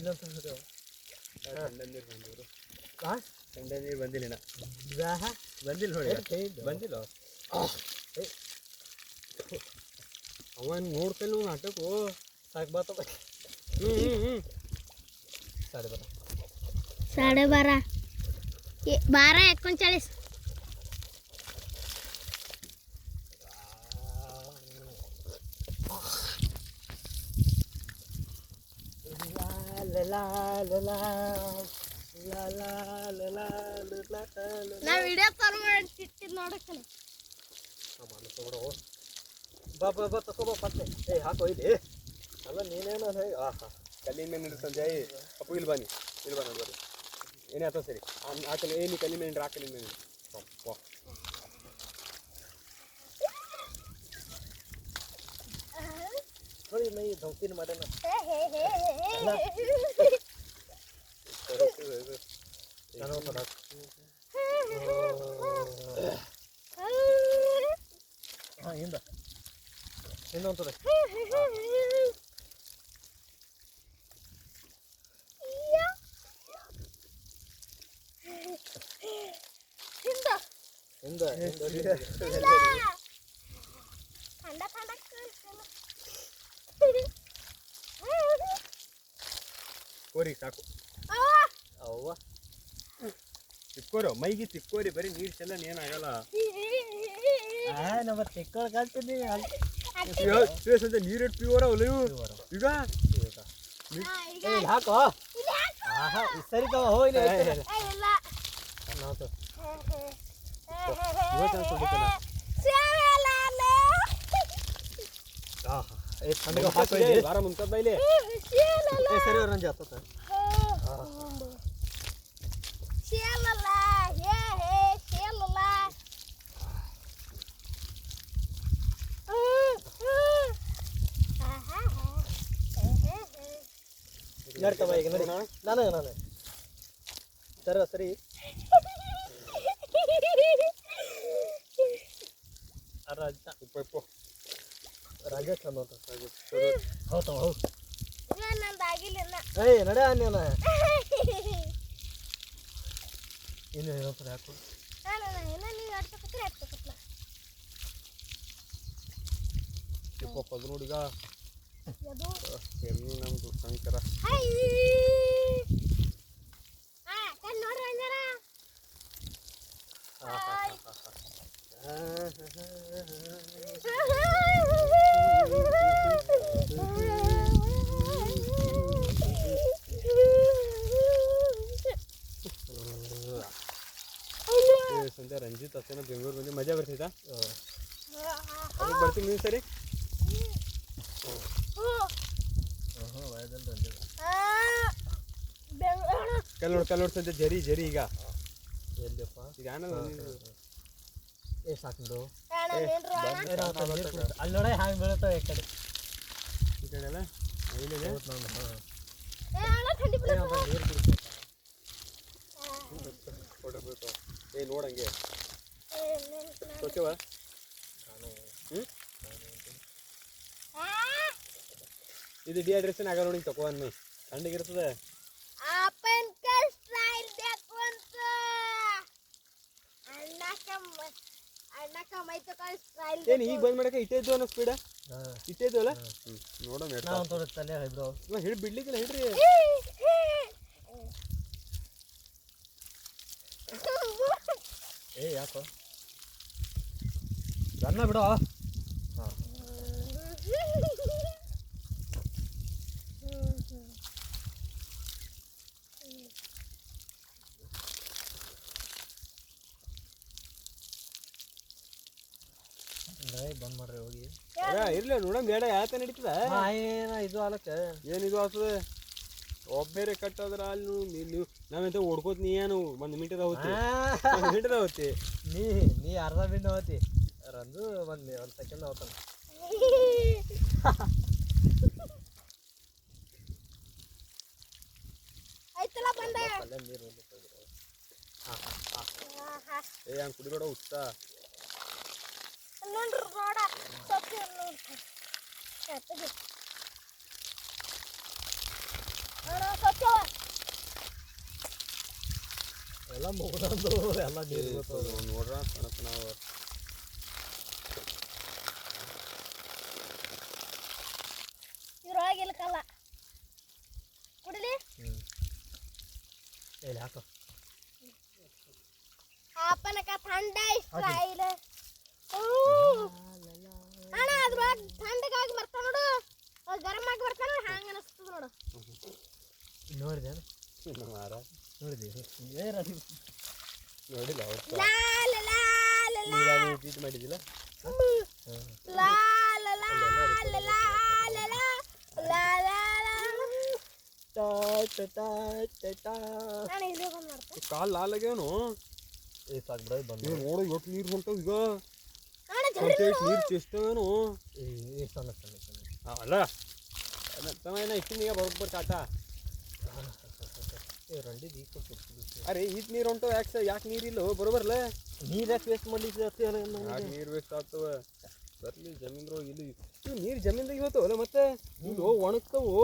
ಇನ್ನೊಂದು ಸಂಡೆ ನೀರು ಬಂದಿಲ್ಲ ಬಂದಿಲ್ಲ ನೋಡಿ ಬಂದಿಲ್ಲ ಅವನ್ ನೋಡ್ತಲ್ಲ ನಾಟಕು ಸಾಕು ಬಾತ साढ़े 12:39 ನಾ ವಿಡಿಯೋ ಕಾಲ್ ಮಾಡಿ ನೋಡಕ್ಕೆ ಬಾ ತಗೋ ಪತ್ತೆ ಹಾಕೋ ಇದೆ ಅಲ್ಲ ನೀನೇನೋ ಕಲ್ಲಿನ ಮೇಲೆ ನಿಂಡ್ರು ಸಂಜಯ್ ಅಪ್ಪು ಇಲ್ಲಿ ಬನ್ನಿ ನೋಡಿ ಏನೇ ಆತ ಸರಿ ಆಕಲಿ ಏನು ಕಲ್ಲಿನ ಮೇಲೆ ನಿಂಡ್ರು ಆಕಲಿನ ಮೇಲೆ ನೋಡಿ ಮೈ ಧೌತಿನ ಮಾಡೋಣ ಹಿಂದ ಇನ್ನೊಂದು ಕೋರಿ ಸಾಕು ಅವ್ವ ತಿಕ್ಕೋರು ಮೈಗೆ ತಿಕ್ಕೋರಿ ಬರೀ ನೀರು ಚೆಲ್ಲ ಏನಾಗಲ್ಲ ನಮ್ಮ ತೆಕ್ಕೊಳ್ ಕಾಣ್ತೀನಿ ಸಂಜೆ ನೀರು ಪ್ಯೂರ್ ಅವಲ್ಲ ಈಗ ಹಾಕೋ ಸರಿ ತಗೋ ಹೋಗಿ ಬಾರ ಮುಂತದ ಬೈಲಿ ಸರಿ ರಂಜ ಆತ ನಡ್ತಮ್ಮ ಈಗ ನೋಡಿ ನಾನು ಸರಿ ಸರಿ ರಾಜ ಚಂದ ಹೌದು ಹೌದು ಏಯ್ ನಡೆ ನೀನು ಇನ್ನು ಏನಂತಾರೆ ಹಾಕು ಅದು ನೋಡಿಗ ನಮ್ದು ಶಂಕರ ಸಂಜೆ ರಂಜಿತ್ ಅಷ್ಟೇನ ಬೆಂಗಳೂರು ಬಂದು ಮಜಾ ಬರ್ತಿದ್ದ ಅದಕ್ಕೆ ಬರ್ತೀನಿ ನೀವು ಸರಿ ಕಲ್ಲೋಡ್ ಸಂಜೆ ಜರಿ ಈಗ ಎಲ್ಲಿಯಪ್ಪ ಈಗ ಆನಲ್ಲ ಸಾಕು ಅಲ್ಲಿ ನೋಡ ಹ್ಯಾಂಗೆ ಬೀಳುತ್ತಾವ ಈ ಕಡೆ ಎಲ್ಲ ಏ ನೋಡಂಗೆ ಸೋಚವ ಇದು ಡಿಹೈಡ್ರೇಷನ್ ಆಗಲ್ಲ ನೋಡಿ ತಗೋ ಅನ್ನ ತಣ್ಣಗಿರ್ತದೆ ಏನು ಈಗ ಬಂದ್ ಮಾಡಕ್ಕೆ ಇಟ್ಟಿದ್ದು ಅನ್ನೋ ಸ್ಪೀಡ ಇಟ್ಟಿದ್ದು ಅಲ್ಲ ನೋಡೋಣ ಹಿಡ್ ಬಿಡ್ಲಿಕ್ಕಿಲ್ಲ ಹಿಡ್ರಿ ಏ ಯಾಕೋ ಗನ್ನ ಬಿಡೋ ಬಂದ್ ಮಾಡ್ರಿ ಹೋಗಿ ಇರ್ಲಿ ನೋಡೋಣ ಬೇಡ ಯಾಕೆ ನಡೀತದ ಏನ ಇದು ಆಲಕ್ಕ ಏನಿದು ಆಗ್ತದೆ ಒಬ್ಬೇರೆ ಕಟ್ಟೋದ್ರ ಅಲ್ಲಿ ನೀವು ನಾವೆಂತ ಓಡ್ಕೋತ ನೀ ಏನು 1 ಮಿನಿಟ್ ಹೋಗ್ತಿ ನೀ ಅರ್ಧ ಮಿನಿಟ್ ಹೋಗ್ತಿ ರಂದು ಒಂದು ಸೆಕೆಂಡ್ ಹೋಗ್ತಾನೆ ನೀರು ಏ ಹಂಗೆ ಕುಡಿಬೇಡ ಉತ್ತ ಸ್ವಚ್ಛ ಎಲ್ಲ ಮುಗ್ದಂದು ಎಲ್ಲ ನೀರು ಗೊತ್ತದ ನೋಡ್ರ ಕಣಪ್ಪ ನಾವು ಇದ್ರೊಳಗೆ ಇಲ್ಕಲ್ಲ ಕುಡಿಲಿ ಇಲ್ಲಿ ಹಾಕೋ आपन का ठंडा स्टाइल ಅಣ್ಣ ಅದ್ರೊಳಗೆ ठंडಗಾಗಿ ಬರ್ತಾ ನೋಡು ಗರಂ ಆಗಿ ಬರ್ತಾ ನೋಡು ಹ್ಯಾಂಗ ಅನಿಸ್ತದ ನೋಡು ನೋಡಿದೆ ಮಾರ ನೋಡಿದೆ ನೋಡಿಲ್ಲ ಲಾ ಲಾ ಲಾ ಲಾ ಟ್ರೀಟ್ ಮಾಡಿದಿಲ್ಲ ಲಾ ಲಾ ಲಾ ಲಾ ಲಾ ಲಾ ಲಾ ನಾನು ಇಲ್ಲಿ ಬಂದು ಮಾಡ್ತೆ ಕಾಲ್ ಲಾಲ್ ಆಗ್ಯಾವನು ಏ ಸಾಕು ಬಿಡ ಬಂದು ನೋಡು ಇವತ್ತು ನೀರು ಹೊಂಟವು ಈಗ ಅಣ್ಣ ನೀರು ಚೆಷ್ಟವೇನು ಏ ಸಣ್ಣ ಸಣ್ಣ ಸಣ್ಣ ಅಲ್ಲ ಸಮಯನ ಇಷ್ಟಿನ ಬರೋಬ್ಬರ್ ಕಾಟ ಏ ರಂಡಿ ಈಗ ಕೊಡ್ತೀವಿ ಅರೆ ಈಟ್ ನೀರು ಹೊಂಟವು ಯಾಕೆ ನೀರಿಲ್ಲ ಬರೋಬರ್ಲ ನೀರು ಯಾಕೆ ವೇಸ್ಟ್ ಮಾಡ್ಲಿಕ್ಕೆ ಯಾಕೆ ನೀರು ವೇಸ್ಟ್ ಆಗ್ತವ ಬರ್ಲಿ ಜಮೀನ್ರು ಇಲ್ಲಿ ನೀರು ಜಮೀನ್ದಾಗ ಹೋಗ್ತಾವಲ್ಲ ಮತ್ತೆ ಇಲ್ಲಿ ಒಣಗ್ತಾವು